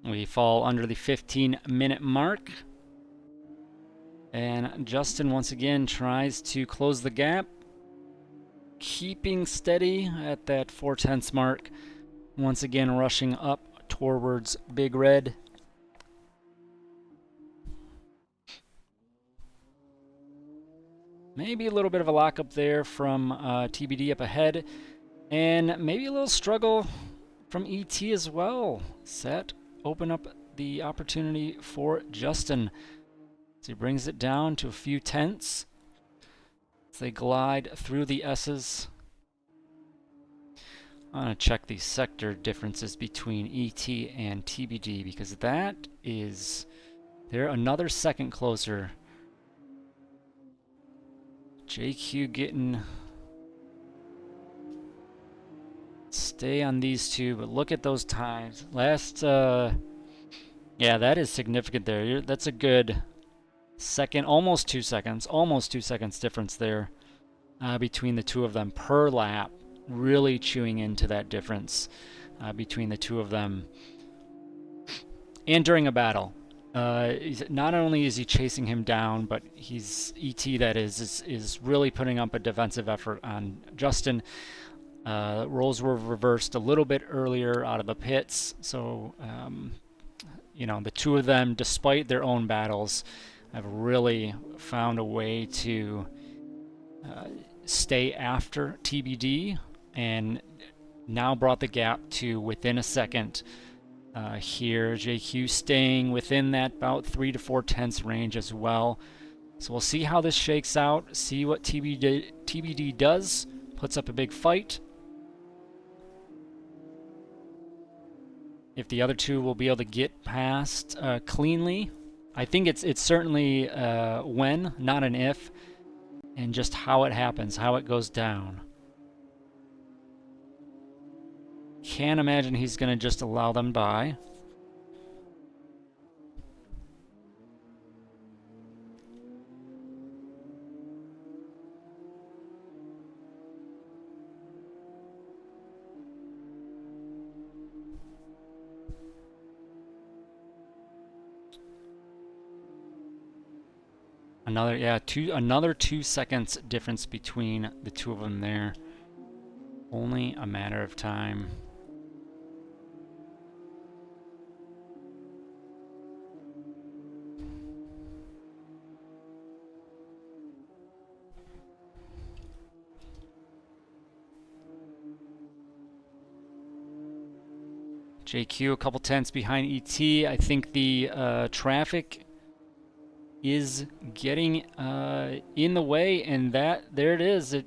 We fall under the 15-minute mark. And Justin once again tries to close the gap, keeping steady at that 0.4 mark. Once again rushing up towards Big Red. Maybe a little bit of a lockup there from TBD up ahead. And maybe a little struggle from ET as well. Set. Open up the opportunity for Justin. So he brings it down to a few tenths as they glide through the S's. I'm going to check the sector differences between ET and TBD because that is, they're another second closer. JQ getting, stay on these two, but look at those times. Last, yeah, that is significant there. That's a good second, almost 2 seconds difference there between the two of them per lap. Really chewing into that difference between the two of them. And during a battle. Not only is he chasing him down, but he's, ET that is really putting up a defensive effort on Justin. Roles were reversed a little bit earlier out of the pits, so you know, the two of them, despite their own battles, have really found a way to stay after TBD and now brought the gap to within a second here. JQ staying within that about 3 to 4 tenths range as well. So we'll see how this shakes out, see what TBD does, puts up a big fight. If the other two will be able to get past cleanly. I think it's certainly when, not an if, and just how it happens, how it goes down. Can't imagine he's going to just allow them by. Another 2 seconds difference between the two of them there. Only a matter of time. JQ a couple tenths behind ET. I think the traffic is getting in the way, and there it is. It,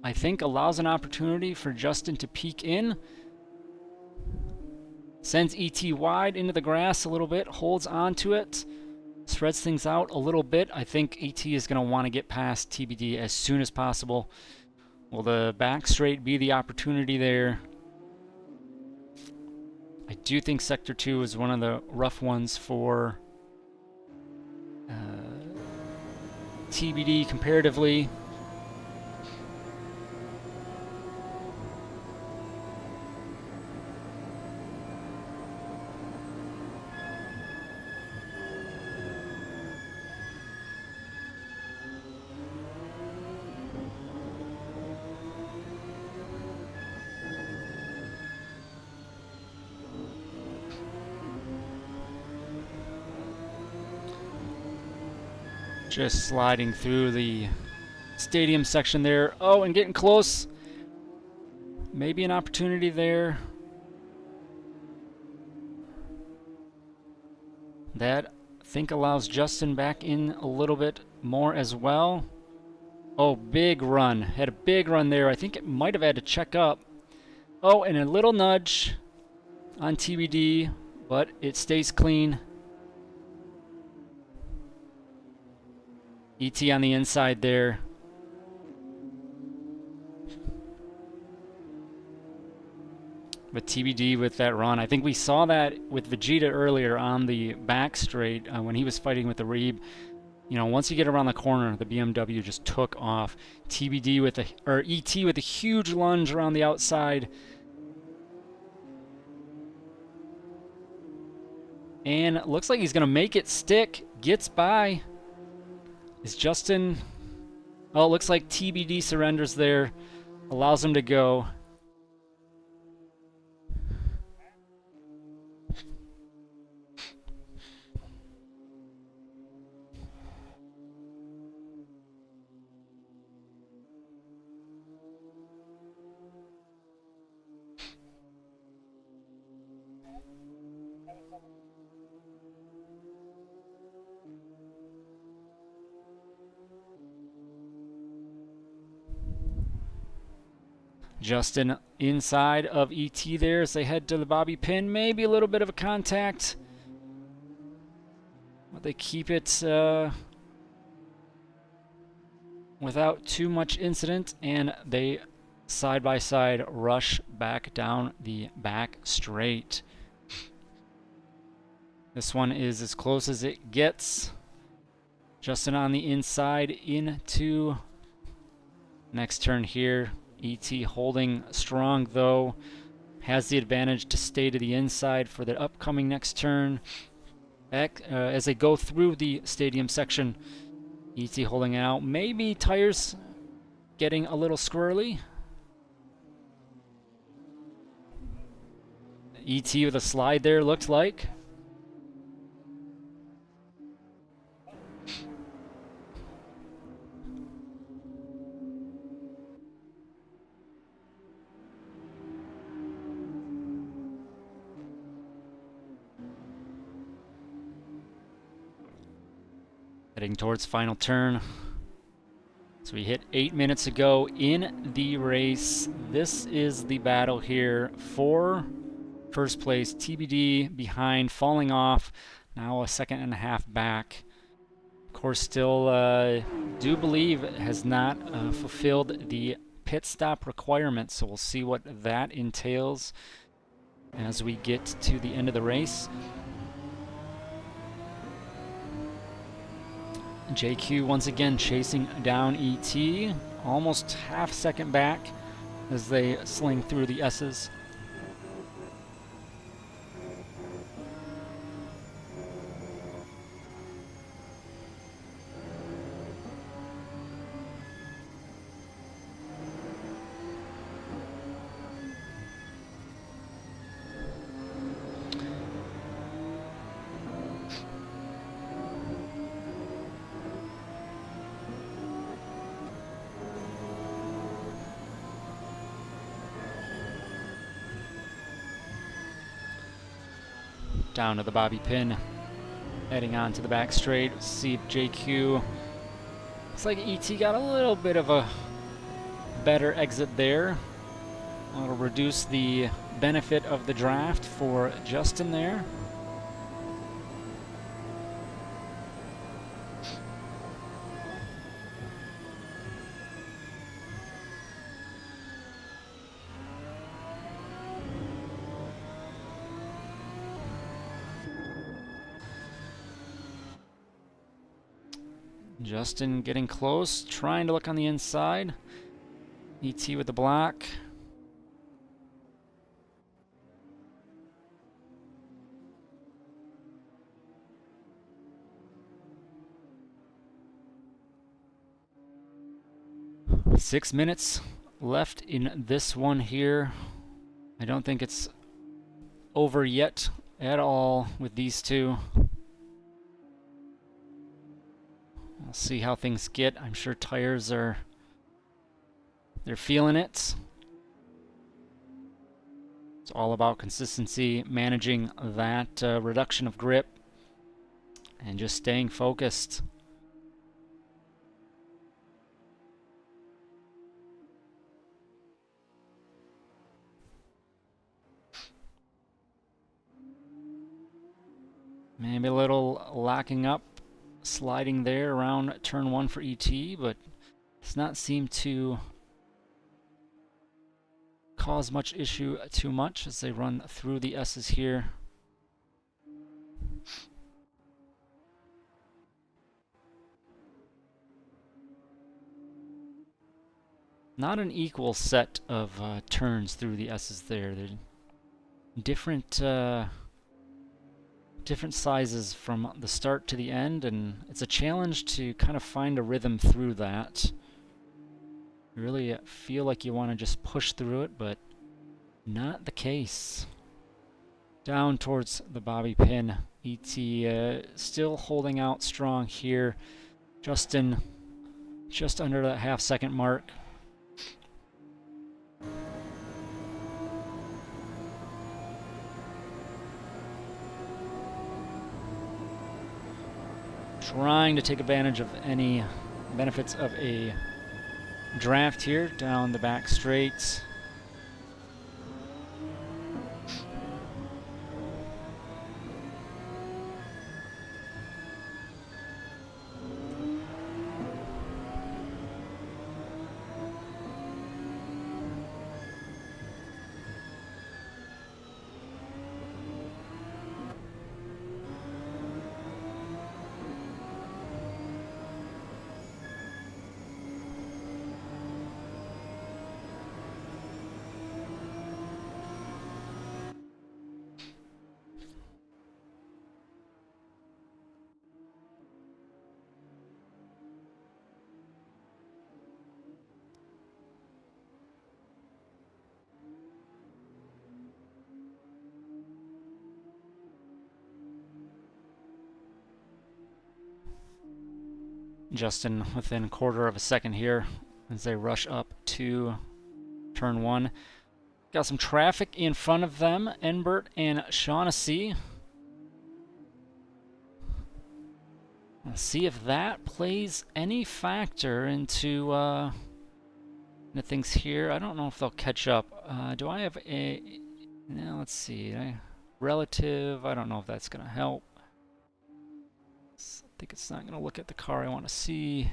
I think, allows an opportunity for Justin to peek in. Sends ET wide into the grass a little bit, holds onto it, spreads things out a little bit. I think ET is going to want to get past TBD as soon as possible. Will the back straight be the opportunity there? I do think Sector 2 is one of the rough ones for TBD comparatively. Just sliding through the stadium section there. Oh, and getting close. Maybe an opportunity there. That, I think, allows Justin back in a little bit more as well. Oh, big run. Had a big run there. I think it might have had to check up. Oh, and a little nudge on TBD, but it stays clean. ET on the inside there. But TBD with that run. I think we saw that with Vegeta earlier on the back straight when he was fighting with the Reeb. You know, once you get around the corner, the BMW just took off. TBD with a, or ET with a huge lunge around the outside. And it looks like he's going to make it stick. Gets by. Is Justin... Oh, it looks like TBD surrenders there. Allows him to go. Justin inside of ET there as they head to the bobby pin. Maybe a little bit of a contact. But they keep it without too much incident. And they side by side rush back down the back straight. This one is as close as it gets. Justin on the inside into next turn here. ET holding strong though, has the advantage to stay to the inside for the upcoming next turn. Back, as they go through the stadium section, ET holding out. Maybe tires getting a little squirrely. ET with a slide there, looks like. Heading towards final turn. So we hit 8 minutes to go in the race. This is the battle here for first place. TBD behind, falling off. Now a second and a half back. Of course, still do believe has not fulfilled the pit stop requirement. So we'll see what that entails as we get to the end of the race. JQ once again chasing down ET, almost half second back as they sling through the S's. Down to the bobby pin, heading on to the back straight. See if JQ, looks like ET got a little bit of a better exit there. It'll reduce the benefit of the draft for Justin there. Justin getting close, trying to look on the inside. ET with the block. Six minutes left in this one here. I don't think it's over yet at all with these two. We'll see how things get. I'm sure tires they're feeling it. It's all about consistency, managing that reduction of grip, and just staying focused. Maybe a little locking up, sliding there around turn 1 for ET, but does not seem to cause much issue too much as they run through the S's here. Not an equal set of turns through the S's there. They're different different sizes from the start to the end, and it's a challenge to kind of find a rhythm through that. You really feel like you want to just push through it, but not the case. Down towards the bobby pin. ET still holding out strong here. Justin just under that half-second mark. Trying to take advantage of any benefits of a draft here down the back straight. Justin within a quarter of a second here as they rush up to turn 1. Got some traffic in front of them, Enbert and Shaughnessy. Let's see if that plays any factor into the things here. I don't know if they'll catch up. Do I have a... Now let's see. Relative, I don't know if that's going to help. I think it's not going to look at the car I want to see.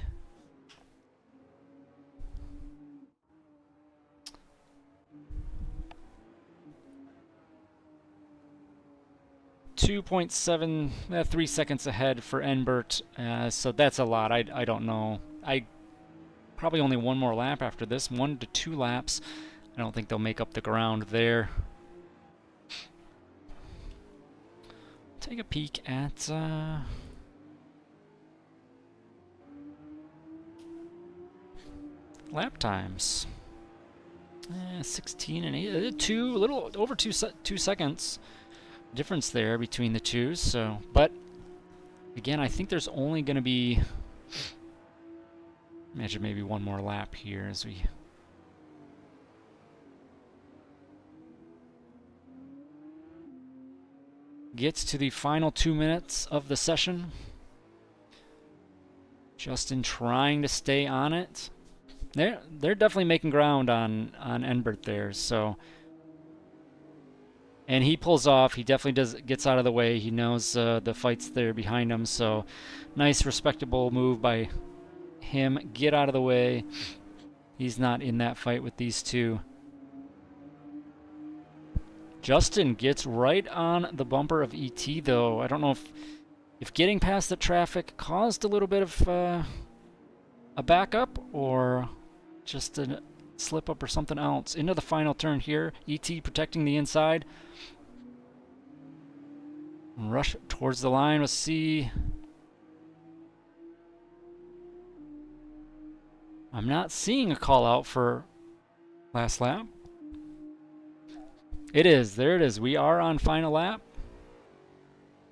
.3 seconds ahead for Enbert, so that's a lot. I don't know. I probably only one more lap after this, 1 to 2 laps. I don't think they'll make up the ground there. Take a peek at lap times. 16 and 8, a little over 2 seconds difference there between the two. So, but again, I think there's only going to be, imagine maybe one more lap here as we get to the final 2 minutes of the session. Justin trying to stay on it. They're definitely making ground on Enbert there, so And he pulls off. He definitely gets out of the way. He knows the fight's there behind him. So nice, respectable move by him. Get out of the way. He's not in that fight with these two. Justin gets right on the bumper of ET, though. I don't know if getting past the traffic caused a little bit of a backup or just a slip up or something else. Into the final turn here. ET protecting the inside. Rush towards the line. Let's see. I'm not seeing a call out for last lap. It is. There it is. We are on final lap.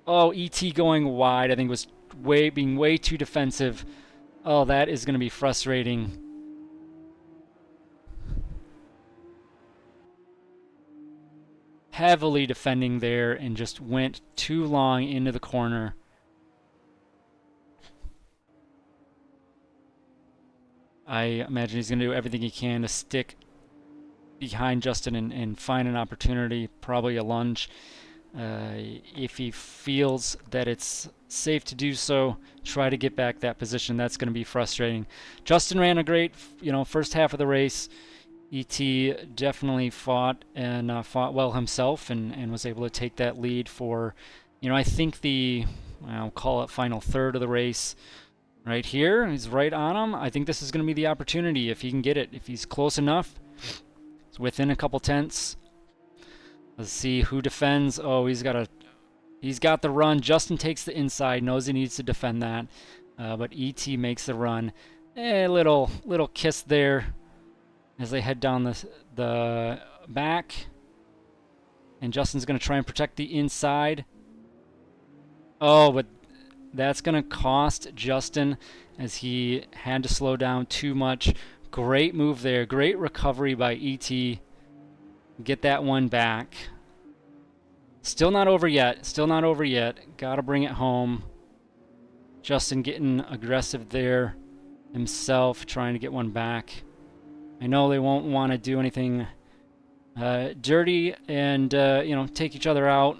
Oh, ET going wide. I think was being way too defensive. Oh, that is going to be frustrating. Heavily defending there and just went too long into the corner. I imagine he's going to do everything he can to stick behind Justin and find an opportunity, probably a lunge. If he feels that it's safe to do so, try to get back that position. That's going to be frustrating. Justin ran a great, first half of the race. ET definitely fought well himself and was able to take that lead for, I think I'll call it final third of the race. Right here, he's right on him. I think this is going to be the opportunity if he can get it. If he's close enough, it's within a couple tenths. Let's see who defends. Oh, he's got the run. Justin takes the inside, knows he needs to defend that, but ET makes the run. A little kiss there as they head down the back, and Justin's going to try and protect the inside. Oh, but that's going to cost Justin as he had to slow down too much. Great move there. Great recovery by ET. Get that one back. Still not over yet. Still not over yet. Got to bring it home. Justin getting aggressive there himself, trying to get one back. I know they won't want to do anything dirty and, take each other out.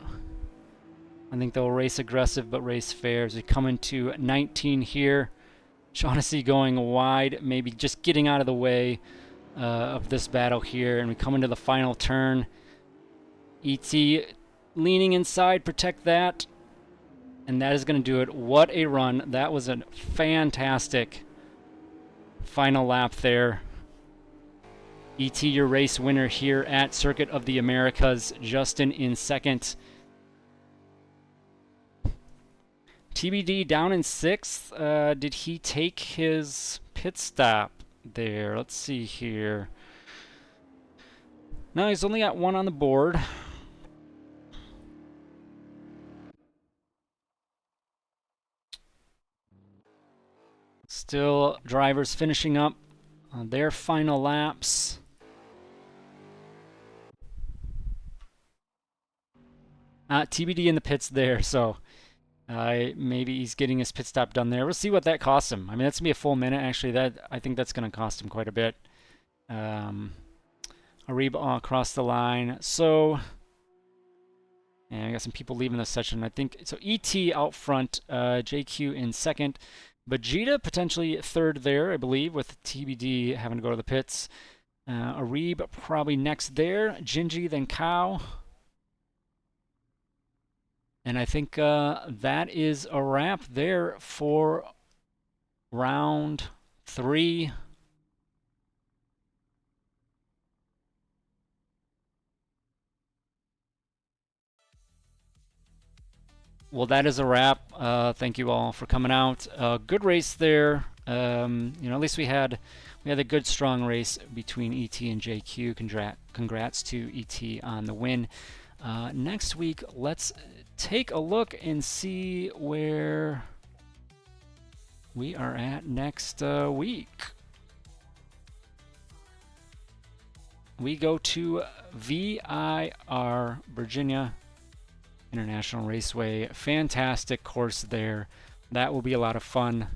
I think they'll race aggressive but race fair as we come into 19 here. Shaughnessy going wide, maybe just getting out of the way of this battle here. And we come into the final turn. ET leaning inside, protect that. And that is going to do it. What a run. That was a fantastic final lap there. ET, your race winner here at Circuit of the Americas. Justin in second. TBD down in sixth. Did he take his pit stop there? Let's see here. No, he's only got one on the board. Still drivers finishing up on their final laps. TBD in the pits there, so maybe he's getting his pit stop done there. We'll see what that costs him. I mean, that's going to be a full minute. Actually, I think that's going to cost him quite a bit. Ariba across the line. So, and I got some people leaving this session. I think, so ET out front, JQ in second. Vegeta potentially third there, I believe, with TBD having to go to the pits. Arib probably next there. Gingy, then Cow. And I think that is a wrap there for round 3. Well, that is a wrap. Thank you all for coming out. Good race there. At least we had a good, strong race between ET and JQ. Congrats to ET on the win. Next week, let's take a look and see where we are at next week. We go to VIR, Virginia International Raceway. Fantastic course there. That will be a lot of fun.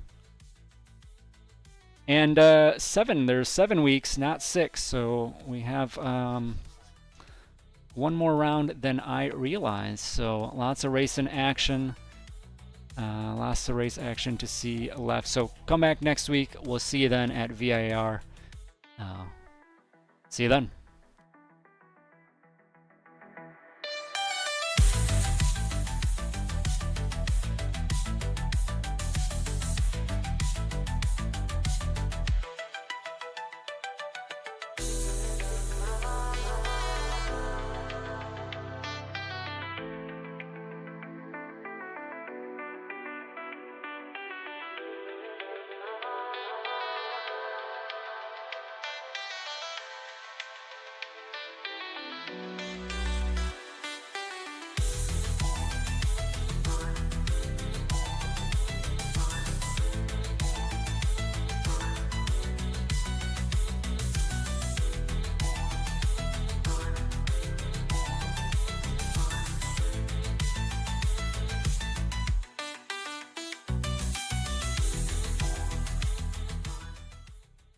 And there's 7 weeks, not 6, so we have one more round than I realized. So lots of racing action. Lots of race action to see left. So come back next week. We'll see you then at VIR. See you then.